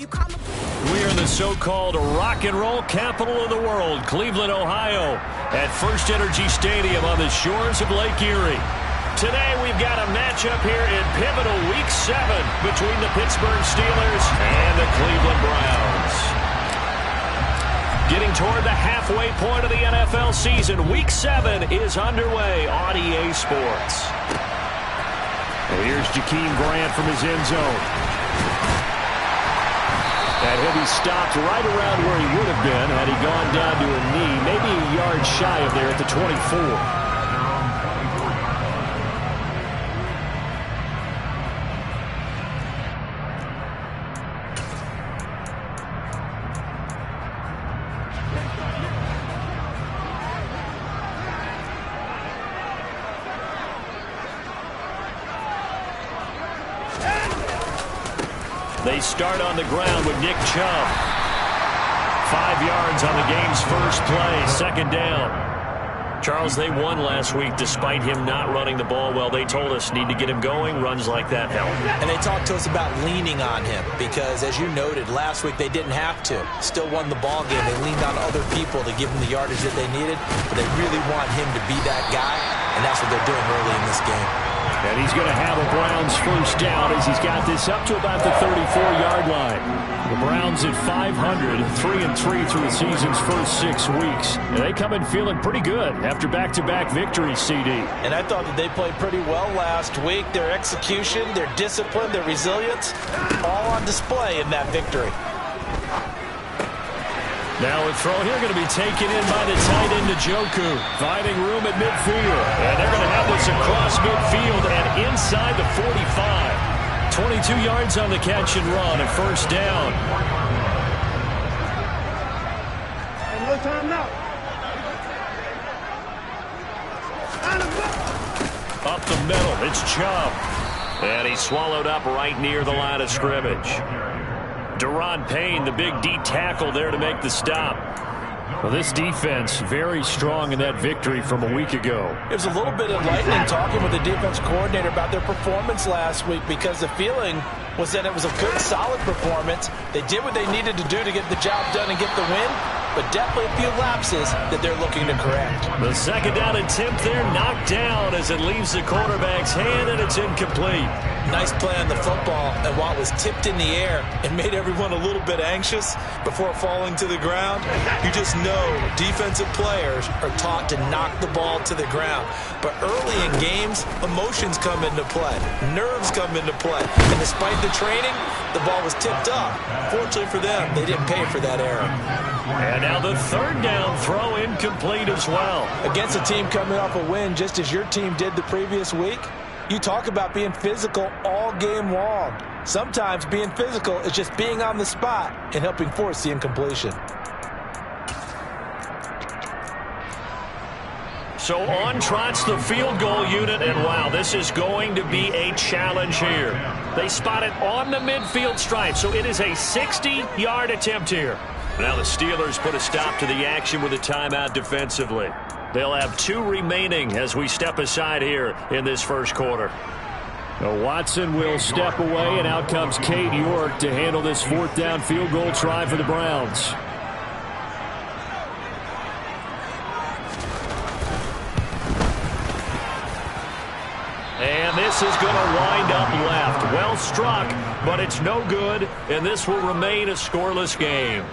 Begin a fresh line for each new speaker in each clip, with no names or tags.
We are the so-called rock and roll capital of the world, Cleveland, Ohio, at First Energy Stadium on the shores of Lake Erie. Today we've got a matchup here in pivotal Week 7 between the Pittsburgh Steelers and the Cleveland Browns. Getting toward the halfway point of the NFL season, Week 7 is underway on EA Sports. And here's Jakeem Grant from his end zone. And he'll be stopped right around where he would have been had he gone down to a knee, maybe a yard shy of there at the 24. They start on the ground with Nick Chubb. 5 yards on the game's first play, second down. Charles, they won last week despite him not running the ball well. They told us need to get him going. Runs like that help.
And they talked to us about leaning on him because, as you noted, last week they didn't have to. Still won the ball game. They leaned on other people to give him the yardage that they needed, but they really want him to be that guy, and that's what they're doing early in this game.
And he's going to have a Browns first down as he's got this up to about the 34-yard line. The Browns at 500, 3-3 through the season's first 6 weeks. And they come in feeling pretty good after back-to-back victories, CD.
And I thought that they played pretty well last week. Their execution, their discipline, their resilience, all on display in that victory.
Now a throw here going to be taken in by the tight end Njoku, finding room at midfield. And they're going to have this across midfield and inside the 45. 22 yards on the catch and run, a first down.
No time now.
Up the middle, it's Chubb. And he's swallowed up right near the line of scrimmage. Deron Payne, the big D tackle there to make the stop. Well, this defense very strong in that victory from a week ago.
It was a little bit enlightening talking with the defense coordinator about their performance last week because the feeling was that it was a good, solid performance. They did what they needed to do to get the job done and get the win, but definitely a few lapses that they're looking to correct.
The second down attempt there knocked down as it leaves the quarterback's hand, and it's incomplete.
Nice play on the football, and while it was tipped in the air and made everyone a little bit anxious before falling to the ground, you just know defensive players are taught to knock the ball to the ground. But early in games, emotions come into play. Nerves come into play. And despite the training, the ball was tipped up. Fortunately for them, they didn't pay for that error.
And now the third down throw incomplete as well.
Against a team coming off a win just as your team did the previous week, you talk about being physical all game long. Sometimes being physical is just being on the spot and helping force the incompletion.
So on trots the field goal unit, and wow, this is going to be a challenge here. They spot it on the midfield stripe, so it is a 60-yard attempt here. Now the Steelers put a stop to the action with a timeout defensively. They'll have 2 remaining as we step aside here in this first quarter. Now Watson will step away, and out comes Cade York to handle this 4th down field goal try for the Browns. And this is going to wind up left. Well struck, but it's no good, and this will remain a scoreless game.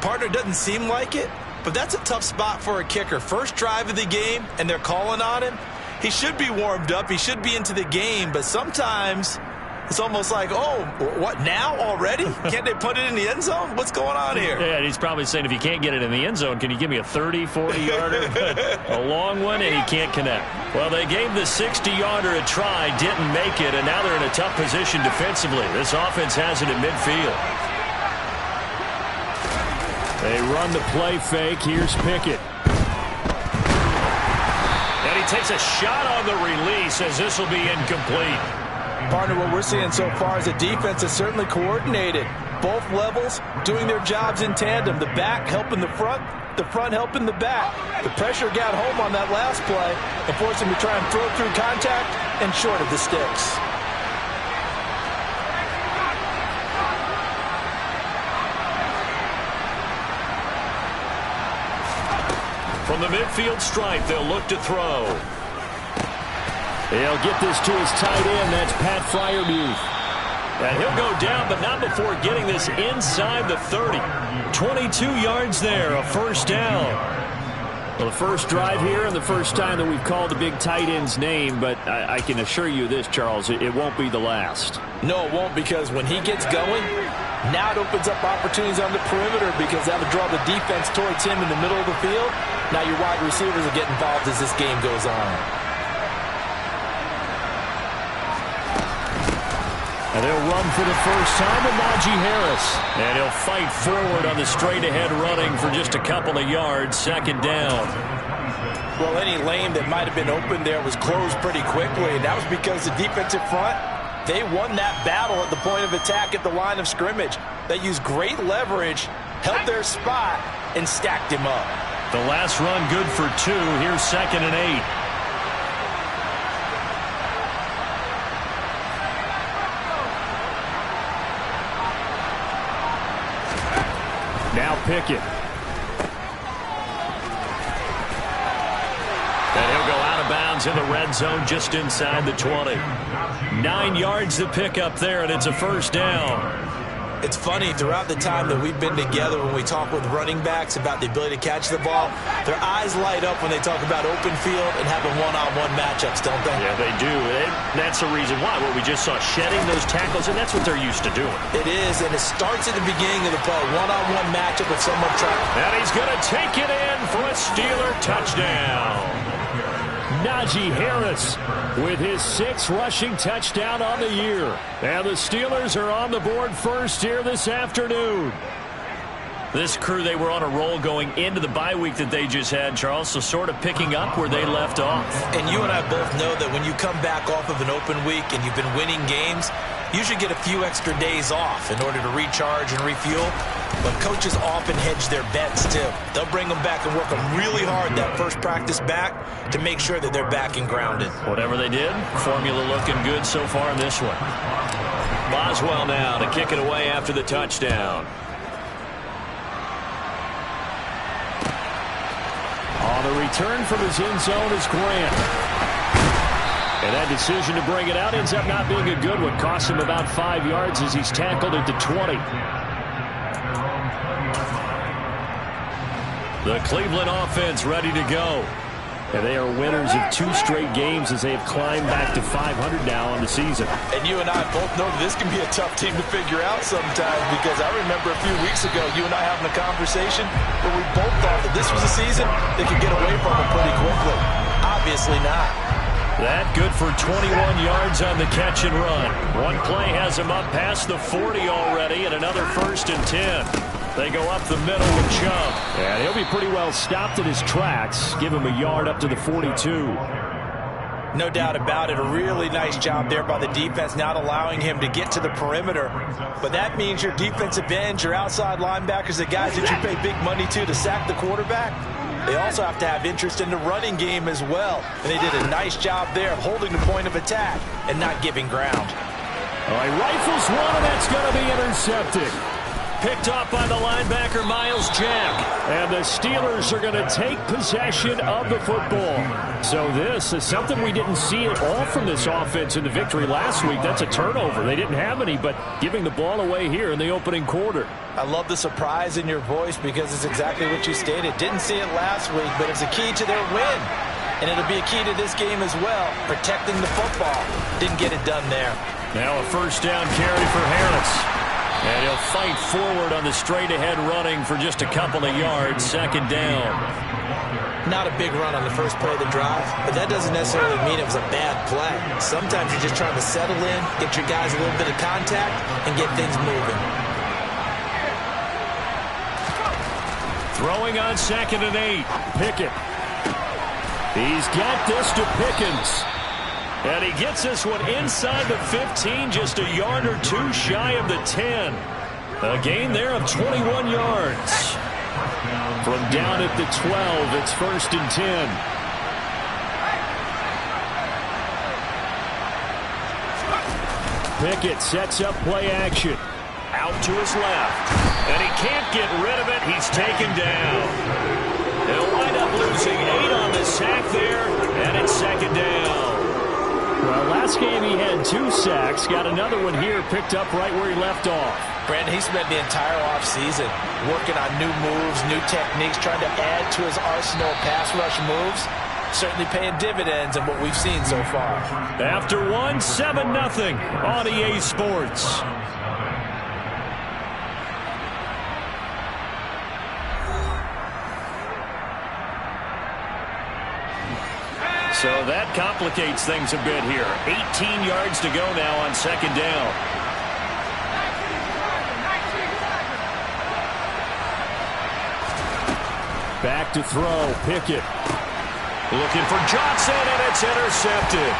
Partner, doesn't seem like it, but that's a tough spot for a kicker. First drive of the game, and they're calling on him. He should be warmed up. He should be into the game, but sometimes it's almost like, oh, what, now already? Can't they put it in the end zone? What's going on here?
Yeah, and he's probably saying, if you can't get it in the end zone, can you give me a 30, 40-yarder? A long one, and he can't connect. Well, they gave the 60-yarder a try, didn't make it, and now they're in a tough position defensively. This offense has it at midfield. They run the play fake. Here's Pickett. And he takes a shot on the release as this will be incomplete.
Partner, what we're seeing so far is the defense is certainly coordinated. Both levels doing their jobs in tandem. The back helping the front helping the back. The pressure got home on that last play and forced him to try and throw through contact and short of the sticks.
From the midfield stripe, they'll look to throw.
He'll get this to his tight end. That's Pat Freiermuth.
And he'll go down, but not before getting this inside the 30. 22 yards there, a first down.
Well, the first drive here and the first time that we've called the big tight end's name, but I can assure you this, Charles, it won't be the last.
No, it won't, because when he gets going, now it opens up opportunities on the perimeter because that'll draw the defense towards him in the middle of the field. Now your wide receivers will get involved as this game goes on.
And they'll run for the first time with Najee Harris.
And he'll fight forward on the straight-ahead running for just a couple of yards, second down.
Well, any lane that might have been open there was closed pretty quickly, and that was because the defensive front, they won that battle at the point of attack at the line of scrimmage. They used great leverage, held their spot, and stacked him up.
The last run good for 2. Here's 2nd and 8.
Now Pickett.
And he'll go out of bounds in the red zone just inside the 20. 9 yards to pick up there, and it's a first down.
It's funny, throughout the time that we've been together, when we talk with running backs about the ability to catch the ball, their eyes light up when they talk about open field and having one-on-one matchups, don't they?
Yeah, they do. And that's the reason why. What we just saw, shedding those tackles, and that's what they're used to doing.
It is, and it starts at the beginning of the play. One-on-one matchup with someone trying.
And he's going to take it in for a Steeler touchdown.
Najee Harris with his 6th rushing touchdown on the year. And the Steelers are on the board first here this afternoon. This crew, they were on a roll going into the bye week that they just had, Charles, so sort of picking up where they left off.
And you and I both know that when you come back off of an open week and you've been winning games, you should get a few extra days off in order to recharge and refuel. But coaches often hedge their bets, too. They'll bring them back and work them really hard that first practice back to make sure that they're back and grounded.
Whatever they did, formula looking good so far in this one. Boswell now to kick it away after the touchdown.
On the return from his end zone is Grant. And that decision to bring it out ends up not being a good one. Costs him about 5 yards as he's tackled at the 20.
The Cleveland offense ready to go.
And they are winners of 2 straight games as they have climbed back to 500 now on the season.
And you and I both know this can be a tough team to figure out sometimes, because I remember a few weeks ago you and I having a conversation where we both thought that this was a season they could get away from it pretty quickly. Obviously not.
That good for 21 yards on the catch and run. One play has him up past the 40 already, and another 1st and 10. They go up the middle with Chubb.
And he'll be pretty well stopped in his tracks. Give him a yard up to the 42.
No doubt about it. A really nice job there by the defense, not allowing him to get to the perimeter. But that means your defensive ends, your outside linebackers, the guys that you pay big money to sack the quarterback, they also have to have interest in the running game as well. And they did a nice job there of holding the point of attack and not giving ground.
All right, rifles one, and that's going to be intercepted.
Picked off by the linebacker, Miles Jack.
And the Steelers are going to take possession of the football. So this is something we didn't see at all from this offense in the victory last week. That's a turnover. They didn't have any, but giving the ball away here in the opening quarter.
I love the surprise in your voice because it's exactly what you stated. Didn't see it last week, but it's a key to their win. And it'll be a key to this game as well, protecting the football. Didn't get it done there.
Now a first down carry for Harris. And he'll fight forward on the straight-ahead running for just a couple of yards, second down.
Not a big run on the first play of the drive, but that doesn't necessarily mean it was a bad play. Sometimes you're just trying to settle in, get your guys a little bit of contact, and get things moving.
Throwing on 2nd and 8.
Pickett. He's got this to Pickens.
And he gets this one inside the 15, just a yard or 2 shy of the 10. A gain there of 21 yards. From down at the 12, it's 1st and 10.
Pickett sets up play action.
Out to his left. And he can't get rid of it. He's taken down. He'll wind up losing losing 8 on the sack there, and it's second down.
Well, last game he had 2 sacks. Got another one here, picked up right where he left off.
Brandon, he spent the entire offseason working on new moves, new techniques, trying to add to his arsenal of pass rush moves. Certainly paying dividends in what we've seen so far.
After 1, 7-0 on EA Sports. So that complicates things a bit here. 18 yards to go now on second down.
Back to throw, Pickett.
Looking for Johnson, and it's intercepted.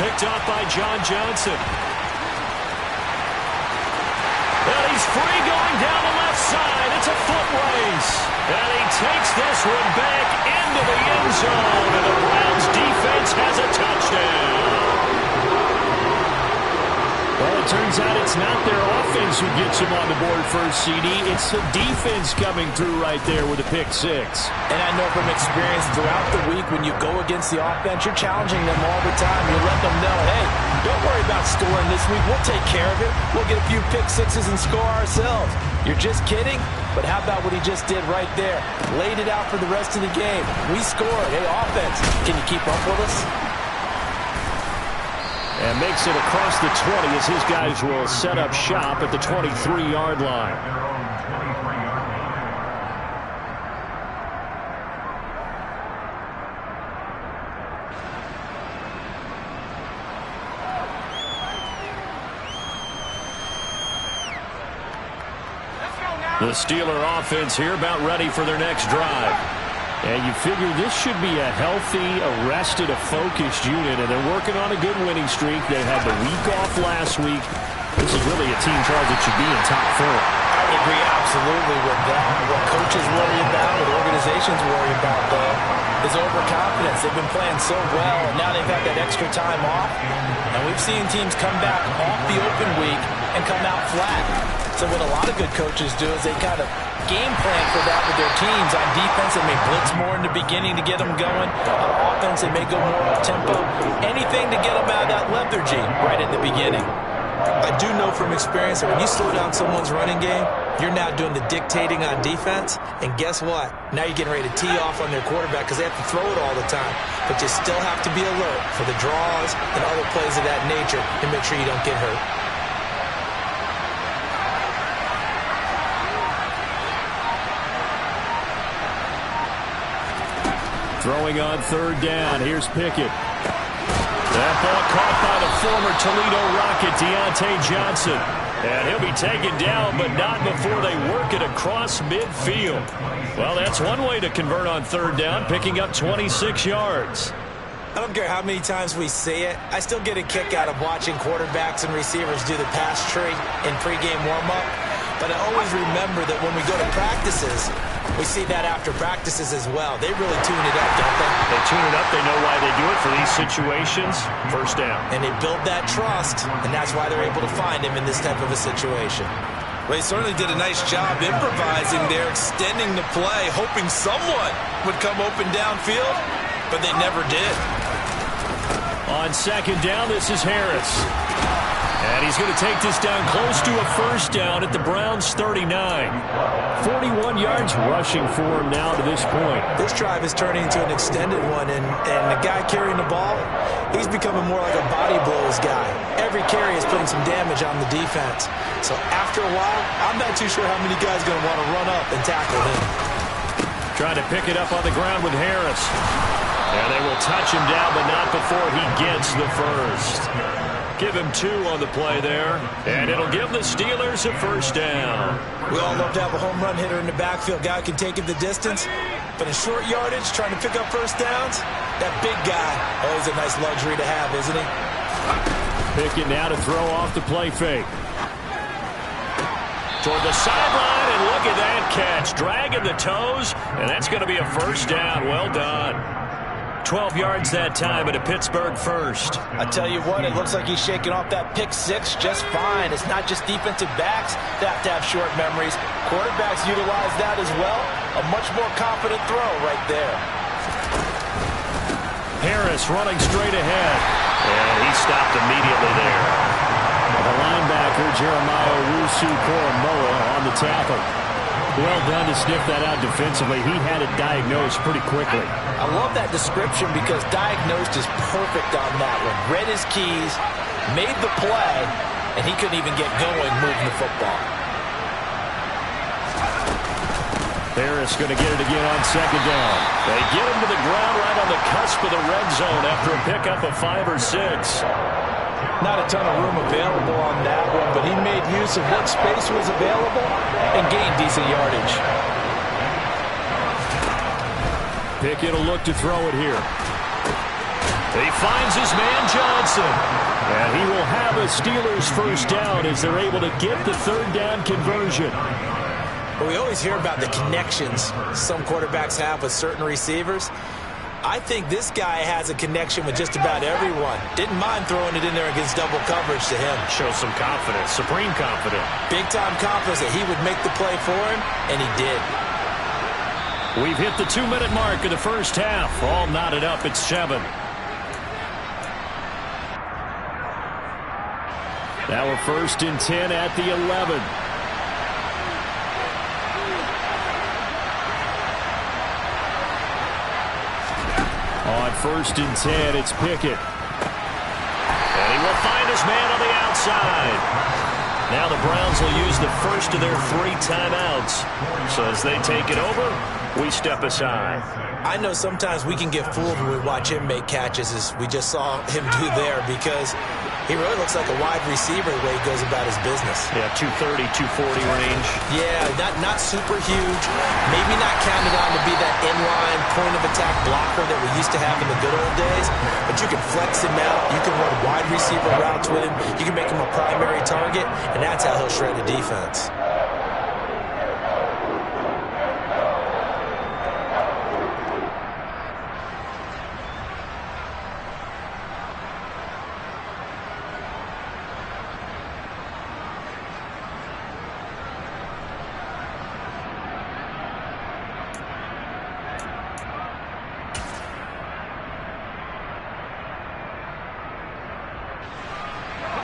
Picked up by John Johnson. And he's free going down the left side. It's a foot race. And he takes this one back into the end zone. And the Browns defense has a touchdown.
Well, it turns out it's not their offense who gets them on the board first, CD. It's the defense coming through right there with a pick 6.
And I know from experience throughout the week when you go against the offense, you're challenging them all the time. You let them know, hey, don't worry about scoring this week. We'll take care of it. We'll get a few pick 6s and score ourselves. You're just kidding? But how about what he just did right there? Laid it out for the rest of the game. We scored. Hey, offense, can you keep up with us?
And makes it across the 20 as his guys will set up shop at the 23-yard line.
The Steeler offense here about ready for their next drive.
And you figure this should be a healthy, arrested, a focused unit, and they're working on a good winning streak. They had the week off last week. This is really a team charge that should be in top form.
I would agree absolutely with that. What coaches worry about, what organizations worry about, though, is overconfidence. They've been playing so well, and now they've had that extra time off. And we've seen teams come back off the open week and come out flat. So what a lot of good coaches do is they kind of game plan for that with their teams. On defense, they may blitz more in the beginning to get them going. On offense, they may go more up-tempo. Anything to get them out of that lethargy right at the beginning. I do know from experience that when you slow down someone's running game, you're now doing the dictating on defense. And guess what? Now you're getting ready to tee off on their quarterback because they have to throw it all the time. But you still have to be alert for the draws and other plays of that nature to make sure you don't get hurt.
Throwing on third down. Here's Pickett.
That ball caught by the former Toledo Rocket, Deontay Johnson. And he'll be taken down, but not before they work it across midfield. Well, that's one way to convert on third down, picking up 26 yards.
I don't care how many times we see it. I still get a kick out of watching quarterbacks and receivers do the pass tree in pregame warm-up. But I always remember that when we go to practices, we see that after practices as well. They really tune it up, don't they?
They tune it up. They know why they do it for these situations. First down.
And they build that trust, and that's why they're able to find him in this type of a situation.
Well, he certainly did a nice job improvising there, extending the play, hoping someone would come open downfield, but they never did.
On second down, this is Harris. And he's going to take this down close to a first down at the Browns' 39.
41 yards rushing for him now to this point.
This drive is turning into an extended one, and the guy carrying the ball, he's becoming more like a body blows guy. Every carry is putting some damage on the defense. So after a while, I'm not too sure how many guys are going to want to run up and tackle him.
Trying to pick it up on the ground with Harris. And they will touch him down, but not before he gets the first. Give him 2 on the play there, and it'll give the Steelers a first down.
We all love to have a home run hitter in the backfield. Guy who can take it the distance, but in short yardage, trying to pick up first downs, that big guy, always a nice luxury to have, isn't he?
Pickett now to throw off the play fake.
Toward the sideline, and look at that catch. Dragging the toes, and that's going to be a first down. Well done. 12 yards that time at a Pittsburgh first.
I tell you what, it looks like he's shaking off that pick 6 just fine. It's not just defensive backs that have to have short memories. Quarterbacks utilize that as well. A much more confident throw right there.
Harris running straight ahead. And he stopped immediately there.
The linebacker, Jeremiah Owusu-Koramoah, on the tackle. Well done to sniff that out defensively. He had it diagnosed pretty quickly.
I love that description because diagnosed is perfect on that one. Read his keys, made the play, and he couldn't even get going moving the football.
Harris going to get it again on second down.
They get him to the ground right on the cusp of the red zone after a pickup of 5 or 6.
Not a ton of room available on that one, but he made use of what space was available and gained decent yardage.
Pickett will look to throw it here.
He finds his man Johnson.
And he will have a Steelers first down as they're able to get the third down conversion.
We always hear about the connections some quarterbacks have with certain receivers. I think this guy has a connection with just about everyone. Didn't mind throwing it in there against double coverage to him.
Shows some confidence, supreme confidence.
Big-time confidence that he would make the play for him, and he did.
We've hit the 2-minute mark of the first half. All knotted up at 7.
Now we're 1st and 10 at the 11. On 1st and 10, it's Pickett.
And he will find his man on the outside. Now the Browns will use the first of their 3 timeouts. So as they take it over, we step aside.
I know sometimes we can get fooled when we watch him make catches, as we just saw him do there, because he really looks like a wide receiver the way he goes about his business.
Yeah, 230, 240 range.
Yeah, not super huge. Maybe not counted on to be that inline point-of-attack blocker that we used to have in the good old days, but you can flex him out. You can run wide receiver routes with him. You can make him a primary target, and that's how he'll shred the defense.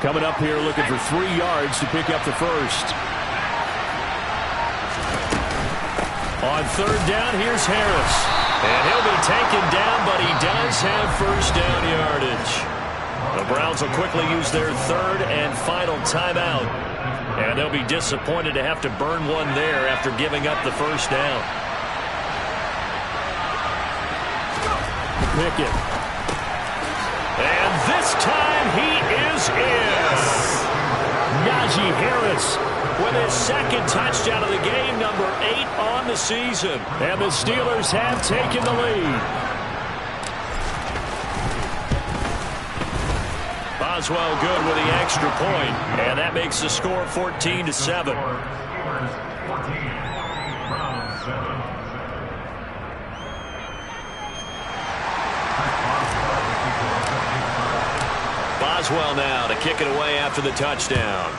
Coming up here looking for 3 yards to pick up the first.
On 3rd down, here's Harris. And he'll be taken down, but he does have first down yardage. The Browns will quickly use their 3rd and final timeout. And they'll be disappointed to have to burn one there after giving up the first down.
Pickett.
And this time he is in.
Najee Harris
with his 2nd touchdown of the game, number 8 on the season.
And the Steelers have taken the lead.
Boswell good with the extra point, and that makes the score 14-7. Boswell now to kick it away after the touchdown.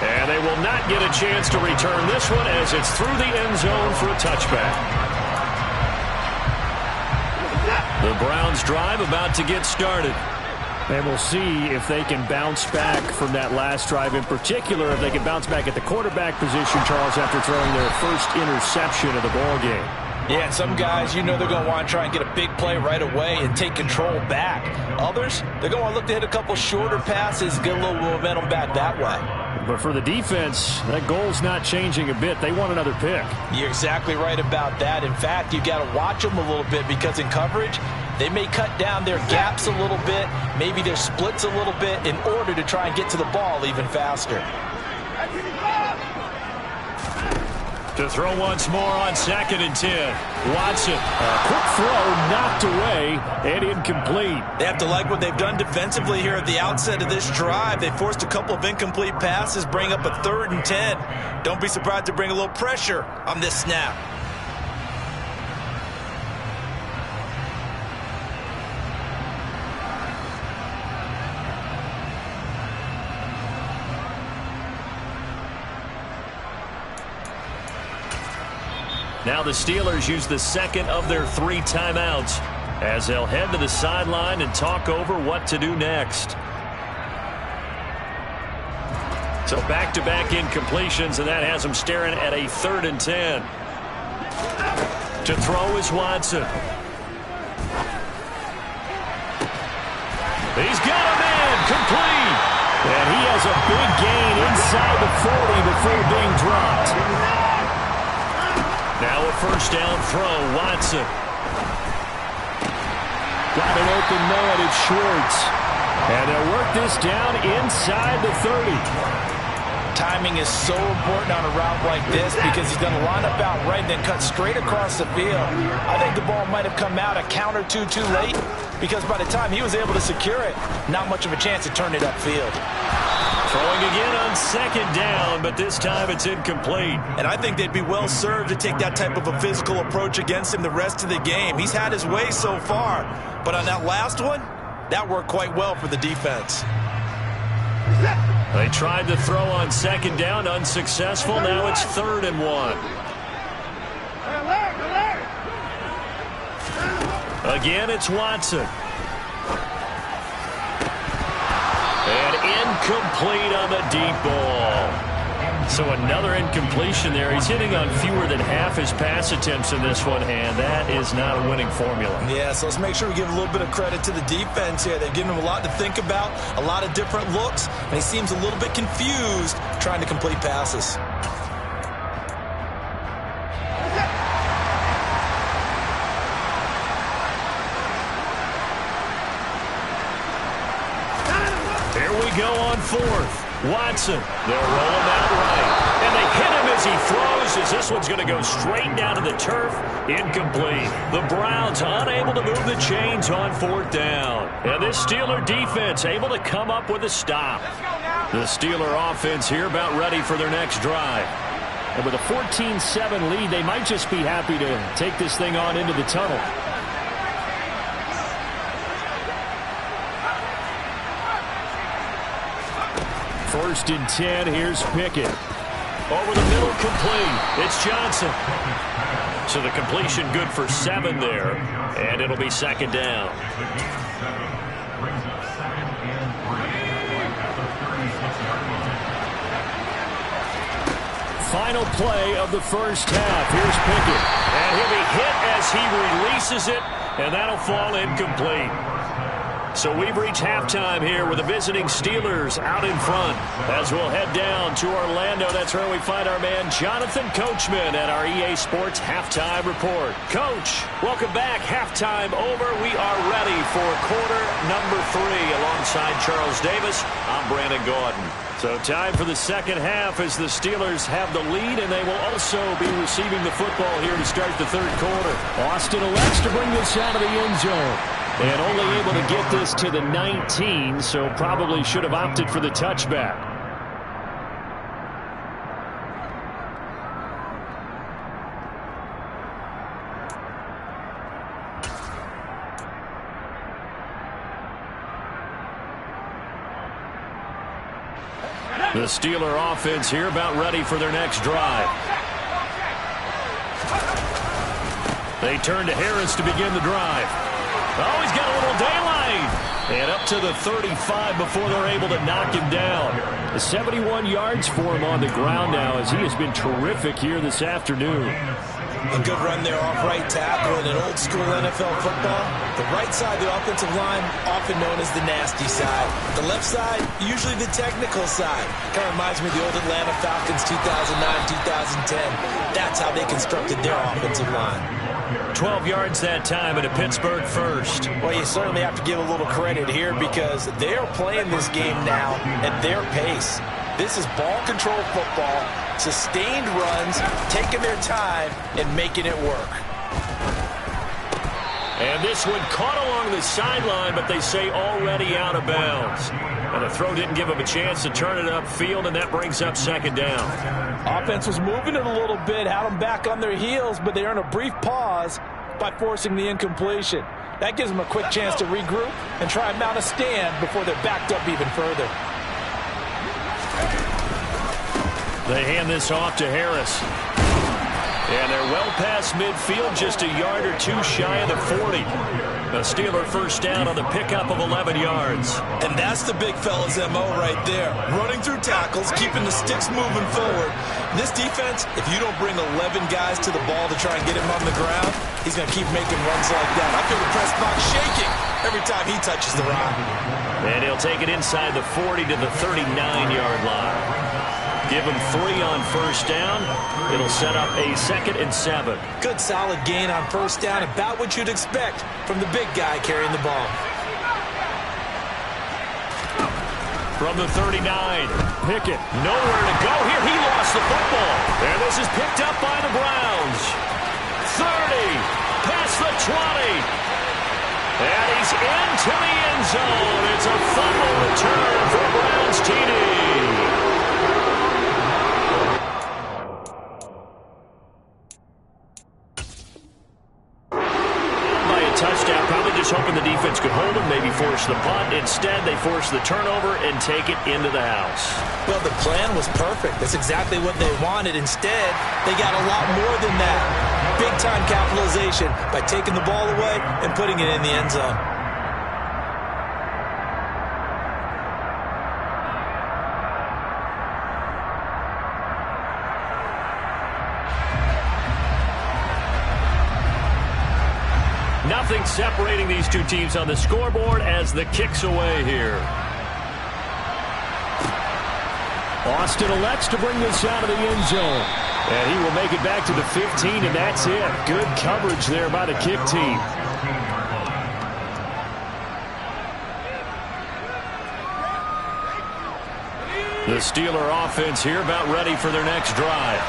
And they will not get a chance to return this one as it's through the end zone for a touchback. The Browns drive about to get started.
And we'll see if they can bounce back from that last drive, in particular if they can bounce back at the quarterback position, Charles, after throwing their first interception of the ball game.
Yeah, and some guys, you know, they're going to want to try and get a big play right away and take control back. Others, they're going to want to look to hit a couple shorter passes, get a little momentum back that way.
But for the defense, that goal's not changing a bit. They want another pick.
You're exactly right about that. In fact, you got to watch them a little bit because in coverage, they may cut down their gaps a little bit, maybe their splits a little bit in order to try and get to the ball even faster.
To throw once more on 2nd and 10. Watson.
A quick throw knocked away and incomplete.
They have to like what they've done defensively here at the outset of this drive. They forced a couple of incomplete passes, bring up a 3rd and 10. Don't be surprised to bring a little pressure on this snap.
Now the Steelers use the second of their 3 timeouts as they'll head to the sideline and talk over what to do next. So back-to-back incompletions, and that has them staring at a 3rd and 10. To throw is Watson. He's got a man complete. And he has a big gain inside the 40 before being dropped. Now a first down throw, Watson. Got an open man, it's Schwartz. And they'll work this down inside the 30.
Timing is so important on a route like this because he's going to line up out right and then cut straight across the field. I think the ball might have come out a count or two too late because by the time he was able to secure it, not much of a chance to turn it upfield.
Throwing again on 2nd down, but this time it's incomplete.
And I think they'd be well served to take that type of a physical approach against him the rest of the game. He's had his way so far, but on that last one, that worked quite well for the defense.
They tried to throw on 2nd down, unsuccessful. Now it's 3rd and 1. Again, it's Watson. And incomplete on the deep ball. So another incompletion there. He's hitting on fewer than half his pass attempts in this one, and that is not a winning formula.
Yeah, so let's make sure we give a little bit of credit to the defense here. They've given him a lot to think about, a lot of different looks, and he seems a little bit confused trying to complete passes.
Here we go on 4th. Watson, they'll roll him out right. And they hit him as he throws, as this one's going to go straight down to the turf. Incomplete. The Browns unable to move the chains on 4th down. And this Steeler defense able to come up with a stop. The Steeler offense here about ready for their next drive. And with a 14-7 lead, they might just be happy to take this thing on into the tunnel. First and 10, here's Pickett. Over the middle, complete. It's Johnson. So the completion good for 7 there, and it'll be 2nd down. Final play of the first half. Here's Pickett. And he'll be hit as he releases it, and that'll fall incomplete. So we've reached halftime here with the visiting Steelers out in front. As we'll head down to Orlando, that's where we find our man Jonathan Coachman at our EA Sports Halftime Report. Coach, welcome back. Halftime over. We are ready for quarter number 3. Alongside Charles Davis, I'm Brandon Gordon. So time for the second half as the Steelers have the lead, and they will also be receiving the football here to start the 3rd quarter. Austin elects to bring this out of the end zone. And only able to get this to the 19, so probably should have opted for the touchback. The Steeler offense here about ready for their next drive. They turn to Harris to begin the drive. Oh, he's got a little daylight. And up to the 35 before they're able to knock him down. 71 yards for him on the ground now as he has been terrific here this afternoon.
A good run there off right tackle in an old-school NFL football. The right side of the offensive line, often known as the nasty side. The left side, usually the technical side. Kind of reminds me of the old Atlanta Falcons 2009-2010. That's how they constructed their offensive line.
12 yards that time and a Pittsburgh first.
Well, you certainly have to give a little credit here because they are playing this game now at their pace. This is ball control football, sustained runs, taking their time and making it work.
And this one caught along the sideline, but they say already out of bounds. And the throw didn't give them a chance to turn it upfield, and that brings up 2nd down.
Offense was moving it a little bit, had them back on their heels, but they earned a brief pause by forcing the incompletion. That gives them a quick chance to regroup and try and mount a stand before they're backed up even further.
They hand this off to Harris. And they're well past midfield, just a yard or two shy of the 40. A Steeler first down on the pickup of 11 yards.
And that's the big fella's MO right there. Running through tackles, keeping the sticks moving forward. This defense, if you don't bring 11 guys to the ball to try and get him on the ground, he's going to keep making runs like that. I feel the press box shaking every time he touches the rock.
And he'll take it inside the 40 to the 39-yard line. Give him 3 on first down. It'll set up a 2nd and 7.
Good solid gain on first down, about what you'd expect from the big guy carrying the ball.
From the 39, Pickett, nowhere to go here. He lost the football. And this is picked up by the Browns. 30, past the 20. And he's into the end zone. It's a fumble return for a Browns TD. Touchdown, probably just hoping the defense could hold him, maybe force the punt. Instead, they force the turnover and take it into the house.
Well, the plan was perfect. That's exactly what they wanted. Instead, they got a lot more than that. Big-time capitalization by taking the ball away and putting it in the end zone.
Nothing separating these two teams on the scoreboard as the kick's away here.
Austin elects to bring this out of the end zone. And he will make it back to the 15, and that's it. Good coverage there by the kick team.
The Steeler offense here about ready for their next drive.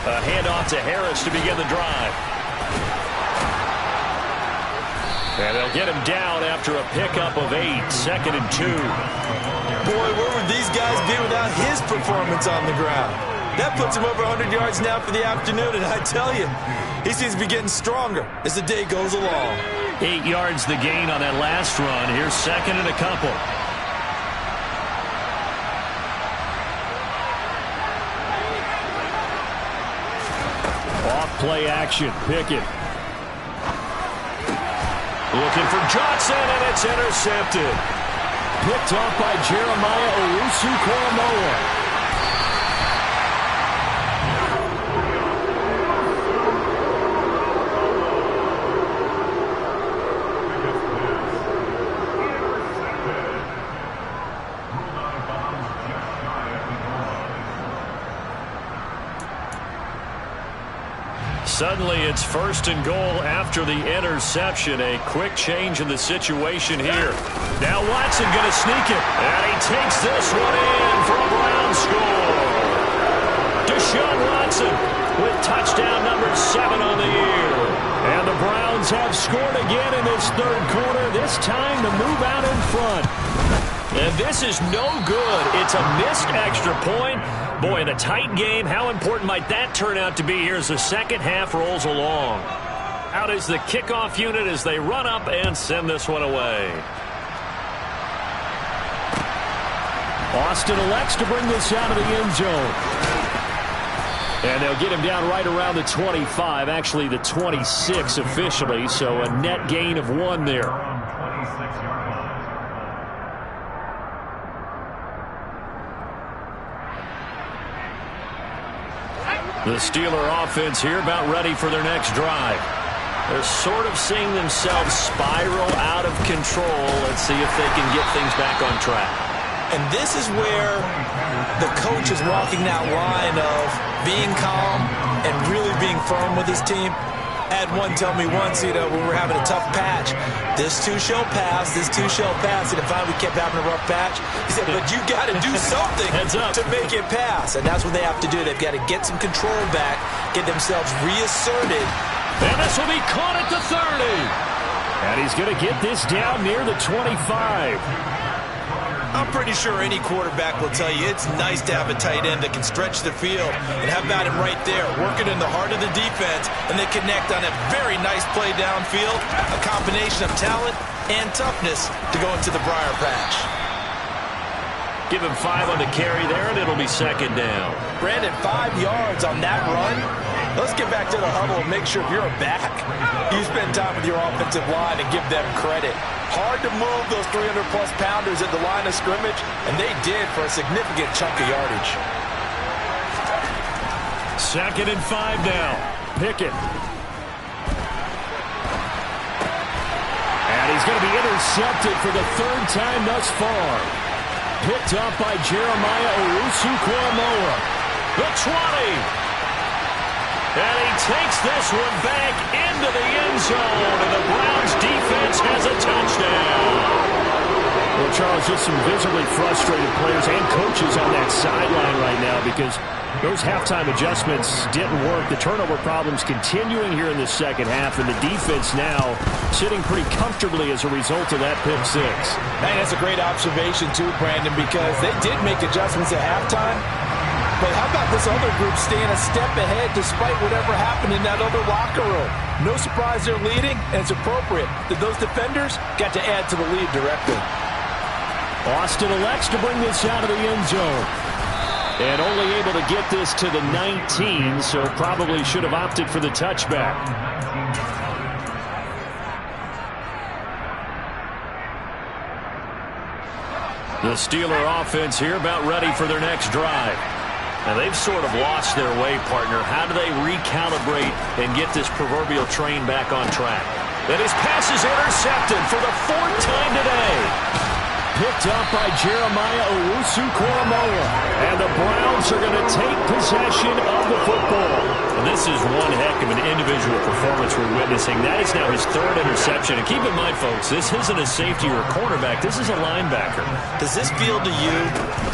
A handoff to Harris to begin the drive. And they'll get him down after a pickup of 8, 2nd and 2.
Boy, where would these guys be without his performance on the ground? That puts him over 100 yards now for the afternoon, and I tell you, he seems to be getting stronger as the day goes along.
8 yards the gain on that last run. Here's 2nd and a couple.
Play action, Pickett.
Looking for Johnson, and it's intercepted.
Picked off by Jeremiah Owusu-Koramoah.
Suddenly, it's 1st and goal after the interception. A quick change in the situation here. Now Watson going to sneak it. And he takes this one in for a Browns score. Deshaun Watson with touchdown number 7 on the year.
And the Browns have scored again in this 3rd quarter. This time to move out in front.
And this is no good. It's a missed extra point. Boy, in a tight game, how important might that turn out to be here as the second half rolls along? Out is the kickoff unit as they run up and send this one away.
Austin elects to bring this out of the end zone. And they'll get him down right around the 25, actually the 26 officially, so a net gain of 1 there. The Steeler offense here about ready for their next drive. They're sort of seeing themselves spiral out of control. Let's see if they can get things back on track.
And this is where the coach is walking that line of being calm and really being firm with his team. I had one tell me once, when we were having a tough patch, this too shall pass, this too shall pass. And finally we kept having a rough patch. He said, but you got to do something to make it pass. And that's what they have to do. They've got to get some control back, get themselves reasserted.
And this will be caught at the 30.
And he's going to get this down near the 25.
I'm pretty sure any quarterback will tell you it's nice to have a tight end that can stretch the field. And how about him right there, working in the heart of the defense, and they connect on a very nice play downfield, a combination of talent and toughness to go into the briar patch.
Give him 5 on the carry there, and it'll be second down.
Brandon, 5 yards on that run. Let's get back to the huddle and make sure if you're a back, you spend time with your offensive line and give them credit. Hard to move those 300-plus pounders at the line of scrimmage, and they did for a significant chunk of yardage.
Second and 5 now. Pickett. And he's going to be intercepted for the 3rd time thus far. Picked up by Jeremiah Owusu-Koramoah.
The 20. And he takes this one back into the end zone. And the Browns defense has a touchdown.
Well, Charles, just some visibly frustrated players and coaches on that sideline right now because those halftime adjustments didn't work. The turnover problems continuing here in the second half, and the defense now sitting pretty comfortably as a result of that pick 6.
Man, that's a great observation too, Brandon, because they did make adjustments at halftime. But how about this other group staying a step ahead despite whatever happened in that other locker room? No surprise they're leading, and it's appropriate that those defenders got to add to the lead directly.
Austin elects to bring this out of the end zone. And only able to get this to the 19, so probably should have opted for the touchback.
The Steeler offense here about ready for their next drive. Now, they've sort of lost their way, partner. How do they recalibrate and get this proverbial train back on track? And his pass is intercepted for the 4th time today.
Picked up by Jeremiah Owusu-Koramoah. And the Browns are going to take possession of the football.
And this is one heck of an individual performance we're witnessing. That is now his 3rd interception. And keep in mind, folks, this isn't a safety or a cornerback. This is a linebacker.
Does this feel to you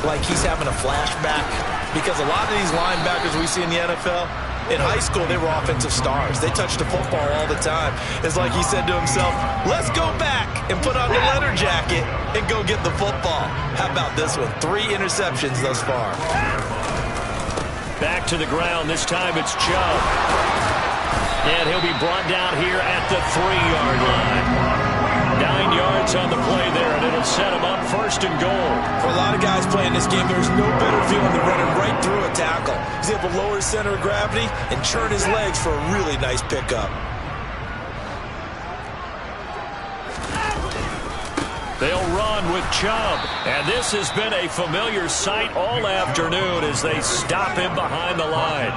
like he's having a flashback? Because a lot of these linebackers we see in the NFL, in high school, they were offensive stars. They touched the football all the time. It's like he said to himself, let's go back and put on the leather jacket and go get the football. How about this one? 3 interceptions thus far.
Back to the ground. This time it's Chubb. And he'll be brought down here at the 3-yard line. 9 yards on the play there, and it'll set him up 1st and goal.
For a lot of guys playing this game, there's no better feeling than running right through a tackle. He's able to lower his center of gravity and churn his legs for a really nice pickup.
They'll run with Chubb. And this has been a familiar sight all afternoon as they stop him behind the line.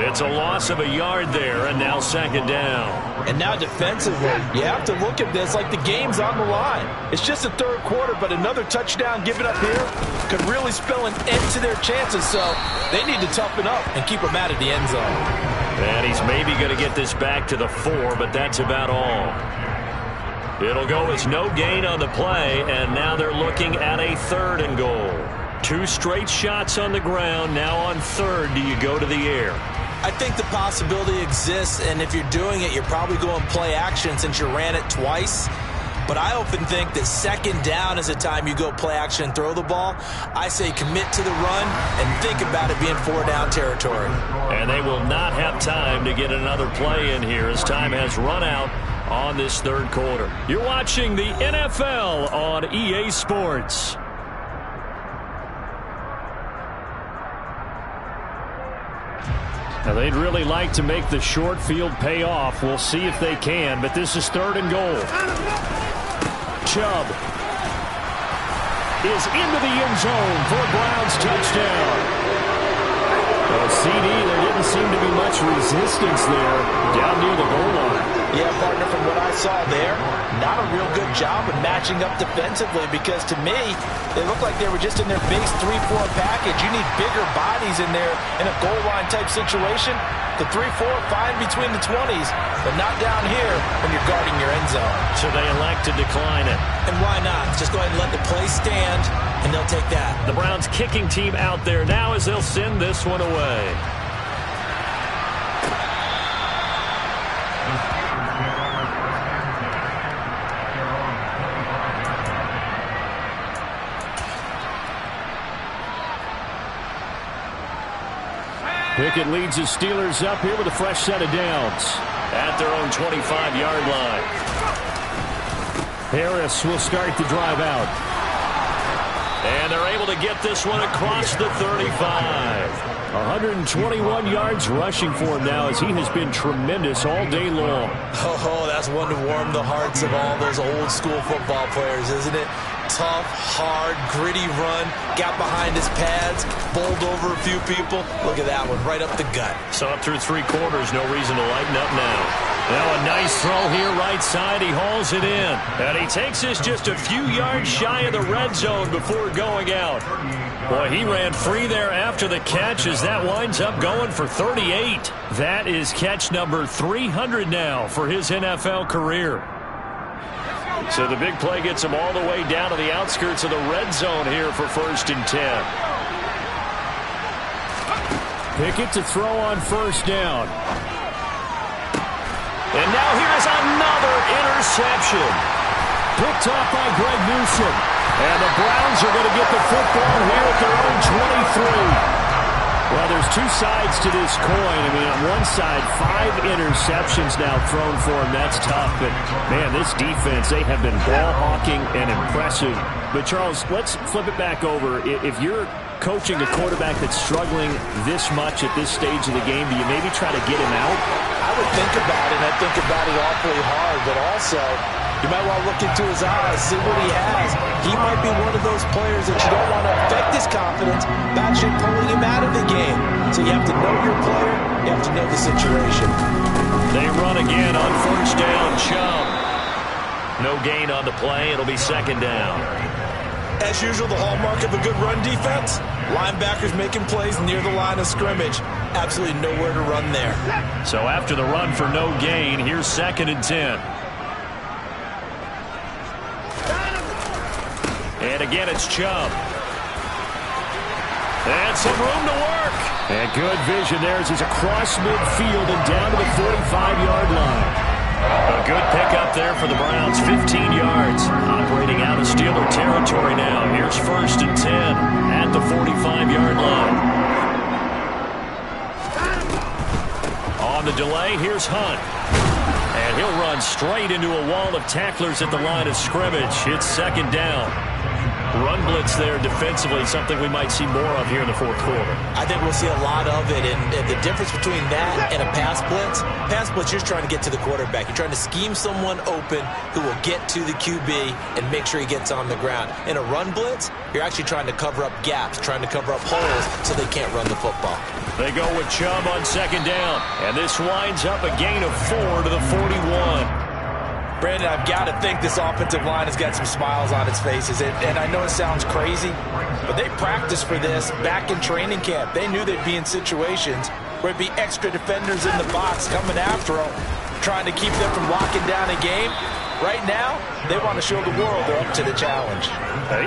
It's a loss of a yard there, and now 2nd down.
And now defensively, you have to look at this like the game's on the line. It's just the 3rd quarter, but another touchdown given up here could really spell an end to their chances. So they need to toughen up and keep them out of the end zone.
And he's maybe going to get this back to the 4, but that's about all. It'll go as no gain on the play, and now they're looking at a 3rd and goal. 2 straight shots on the ground. Now on 3rd, do you go to the air?
I think the possibility exists, and if you're doing it, you're probably going play action since you ran it twice. But I often think that 2nd down is a time you go play action and throw the ball. I say commit to the run and think about it being 4-down territory.
And they will not have time to get another play in here as time has run out on this 3rd quarter. You're watching the NFL on EA Sports.
Now, they'd really like to make the short field pay off. We'll see if they can, but this is 3rd and goal. Chubb is into the end zone for a Browns touchdown. CD, there didn't seem to be much resistance there down near the goal line.
Yeah, partner, from what I saw there, not a real good job of matching up defensively because to me, they looked like they were just in their base 3-4 package. You need bigger bodies in there in a goal line type situation. The 3-4, fine between the 20s, but not down here when you're guarding your end zone.
So they elect to decline it.
And why not? Just go ahead and let the play stand, and they'll take that.
The Browns kicking team out there now as they'll send this one away.
Pickett leads his Steelers up here with a fresh set of downs.
At their own 25-yard line.
Harris will start the drive out.
And they're able to get this one across the 35.
121 yards rushing for him now as he has been tremendous all day long.
Oh, that's one to warm the hearts of all those old school football players, isn't it? Tough, hard, gritty run, got behind his pads, bowled over a few people. Look at that one, right up the gut.
So up through 3 quarters, no reason to lighten up now. Now a nice throw here right side. He hauls it in. And he takes this just a few yards shy of the red zone before going out. Boy, he ran free there after the catch as that winds up going for 38. That is catch number 300 now for his NFL career. So the big play gets him all the way down to the outskirts of the red zone here for 1st and 10.
Pickett to throw on 1st down.
And now here's another interception.
Picked off by Greg Newsome.
And the Browns are going to get the football here at their own 23.
Well, there's 2 sides to this coin. I mean, on one side, 5 interceptions now thrown for him. That's tough. But, man, this defense, they have been ball hawking and impressive. But, Charles, let's flip it back over. If you're coaching a quarterback that's struggling this much at this stage of the game, do you maybe try to get him out?
I would think about it, and I think about it awfully hard. But also, you might want to look into his eyes, see what he has. He might be one of those players that you don't want to affect his confidence by actually pulling him out of the game. So you have to know your player. You have to know the situation.
They run again on 1st down. Chubb. No gain on the play. It'll be 2nd down.
As usual, the hallmark of a good run defense, linebackers making plays near the line of scrimmage. Absolutely nowhere to run there.
So after the run for no gain, here's 2nd and 10. And again, it's Chubb. And some room to work.
And good vision there as he's across midfield and down to the 45-yard line.
A good pickup there for the Browns. 15 yards. Operating out of Steeler territory now. Here's 1st and 10 at the 45-yard line. On the delay, here's Hunt. And he'll run straight into a wall of tacklers at the line of scrimmage. It's 2nd down. Run blitz there defensively, something we might see more of here in the 4th quarter.
I think we'll see a lot of it, and the difference between that and a pass blitz, you're trying to get to the quarterback. You're trying to scheme someone open who will get to the QB and make sure he gets on the ground. In a run blitz, you're actually trying to cover up gaps, trying to cover up holes so they can't run the football.
They go with Chubb on 2nd down, and this winds up a gain of 4 to the 41.
Brandon, I've got to think this offensive line has got some smiles on its faces. And I know it sounds crazy, but they practiced for this back in training camp. They knew they'd be in situations where it'd be extra defenders in the box coming after them, trying to keep them from locking down a game. Right now, they want to show the world they're up to the challenge.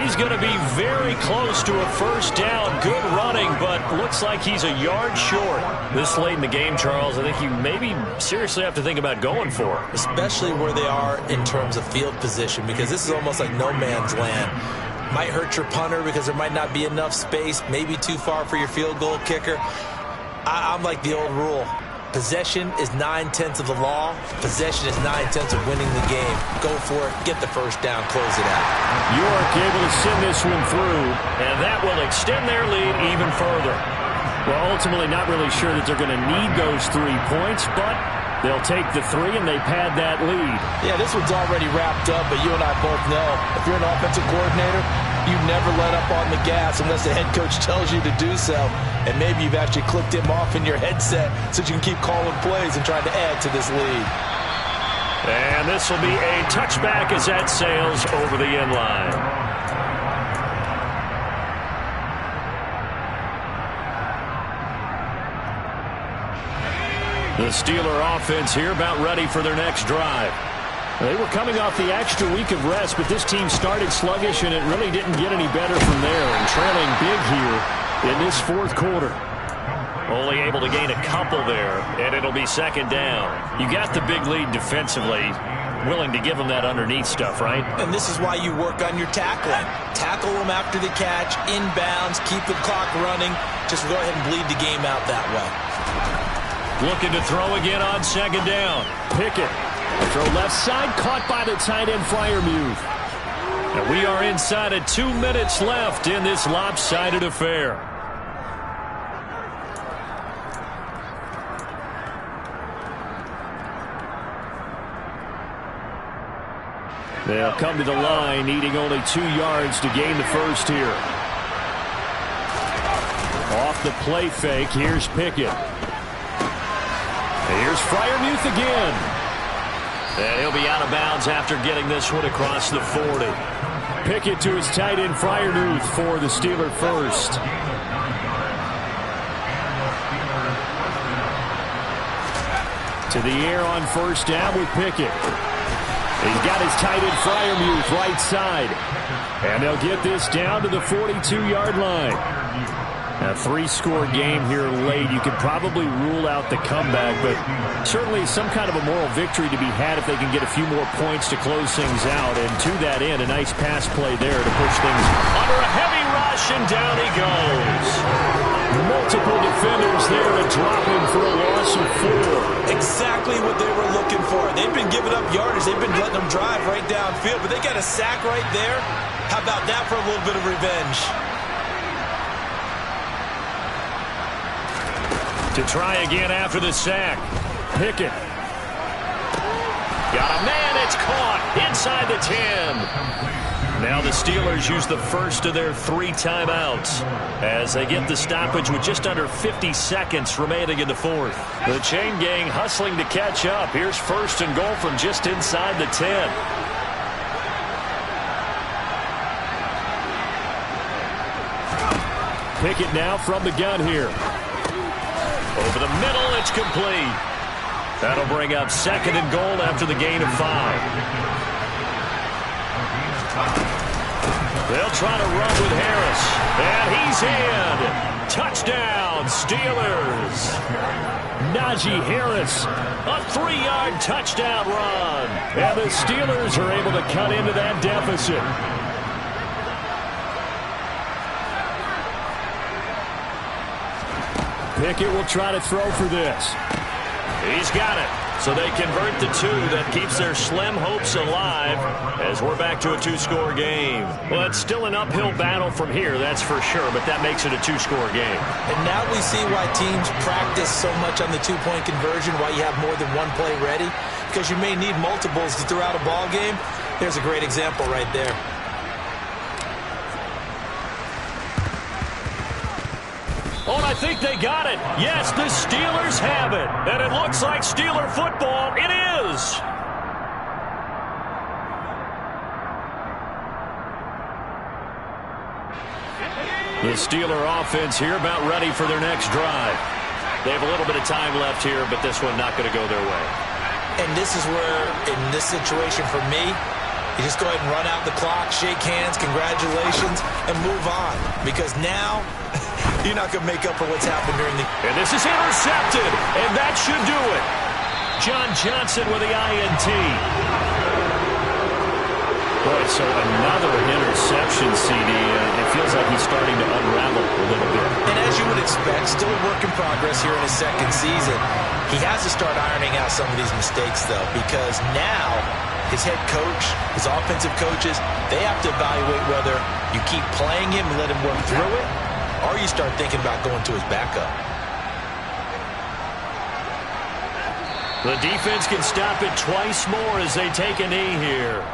He's going to be very close to a 1st down. Good running, but looks like he's a yard short. This late in the game, Charles, I think you maybe seriously have to think about going for it.
Especially where they are in terms of field position, because this is almost like no man's land. Might hurt your punter because there might not be enough space, maybe too far for your field goal kicker. I'm like the old rule. Possession is 9/10 of the law. Possession is 9/10 of winning the game. Go for it. Get the 1st down. Close it out.
York able to send this one through.
And that will extend their lead even further.
Well, ultimately not really sure that they're going to need those 3 points, but they'll take the 3 and they pad that lead.
Yeah, this one's already wrapped up, but you and I both know if you're an offensive coordinator, you never let up on the gas unless the head coach tells you to do so. And maybe you've actually clicked him off in your headset so you can keep calling plays and trying to add to this lead.
And this will be a touchback as that sails over the end line. The Steeler offense here about ready for their next drive.
They were coming off the extra week of rest, but this team started sluggish, and it really didn't get any better from there. And trailing big here in this 4th quarter.
Only able to gain a couple there, and it'll be 2nd down. You got the big lead defensively, willing to give them that underneath stuff, right?
And this is why you work on your tackling. Tackle them after the catch, inbounds, keep the clock running. Just go ahead and bleed the game out that way.
Looking to throw again on 2nd down.
Pickett. Throw left side, caught by the tight end Freiermuth. And we are inside of 2 minutes left in this lopsided affair. They'll come to the line, needing only 2 yards to gain the first here. Off the play fake, here's Pickett. Here's Freiermuth again.
And he'll be out of bounds after getting this one across the 40.
Pickett to his tight end Freiermuth for the Steeler first. To the air on first down with Pickett. He's got his tight end Freiermuth right side. And they'll get this down to the 42-yard line. A 3-score game here late. You could probably rule out the comeback, but certainly some kind of a moral victory to be had if they can get a few more points to close things out. And to that end, a nice pass play there to push things
under a heavy rush, and down he goes.
Multiple defenders there to drop him for a loss of 4.
Exactly what they were looking for. They've been giving up yardage. They've been letting them drive right downfield, but they got a sack right there. How about that for a little bit of revenge?
To try again after the sack.
Pickett.
Got a man, it's caught inside the 10. Now the Steelers use the first of their 3 timeouts as they get the stoppage with just under 50 seconds remaining in the 4th. The chain gang hustling to catch up. Here's first and goal from just inside the 10.
Pickett now from the gun here.
Over the middle, it's complete. That'll bring up second and goal after the gain of 5. They'll try to run with Harris. And he's in. Touchdown, Steelers.
Najee Harris.
A 3-yard touchdown run.
And the Steelers are able to cut into that deficit. Pickett will try to throw for this.
He's got it. So they convert the 2. That keeps their slim hopes alive as we're back to a 2-score game. Well, it's still an uphill battle from here, that's for sure, but that makes it a 2-score game.
And now we see why teams practice so much on the 2-point conversion, why you have more than one play ready, because you may need multiples to throw out a ball game. There's a great example right there.
Oh, and I think they got it. Yes, the Steelers have it. And it looks like Steeler football. It is. The Steeler offense here about ready for their next drive. They have a little bit of time left here, but this one not going to go their way.
And this is where, in this situation for me, you just go ahead and run out the clock, shake hands, congratulations, and move on. Because now, you're not going to make up for what's happened during the...
And this is intercepted, and that should do it. John Johnson with the INT.
Boy, so another interception, CD. It feels like he's starting to unravel a little bit.
And as you would expect, still a work in progress here in his second season. He has to start ironing out some of these mistakes, though, because now his head coach, his offensive coaches, they have to evaluate whether you keep playing him and let him work through it, or you start thinking about going to his backup.
The defense can stop it twice more as they take a knee here.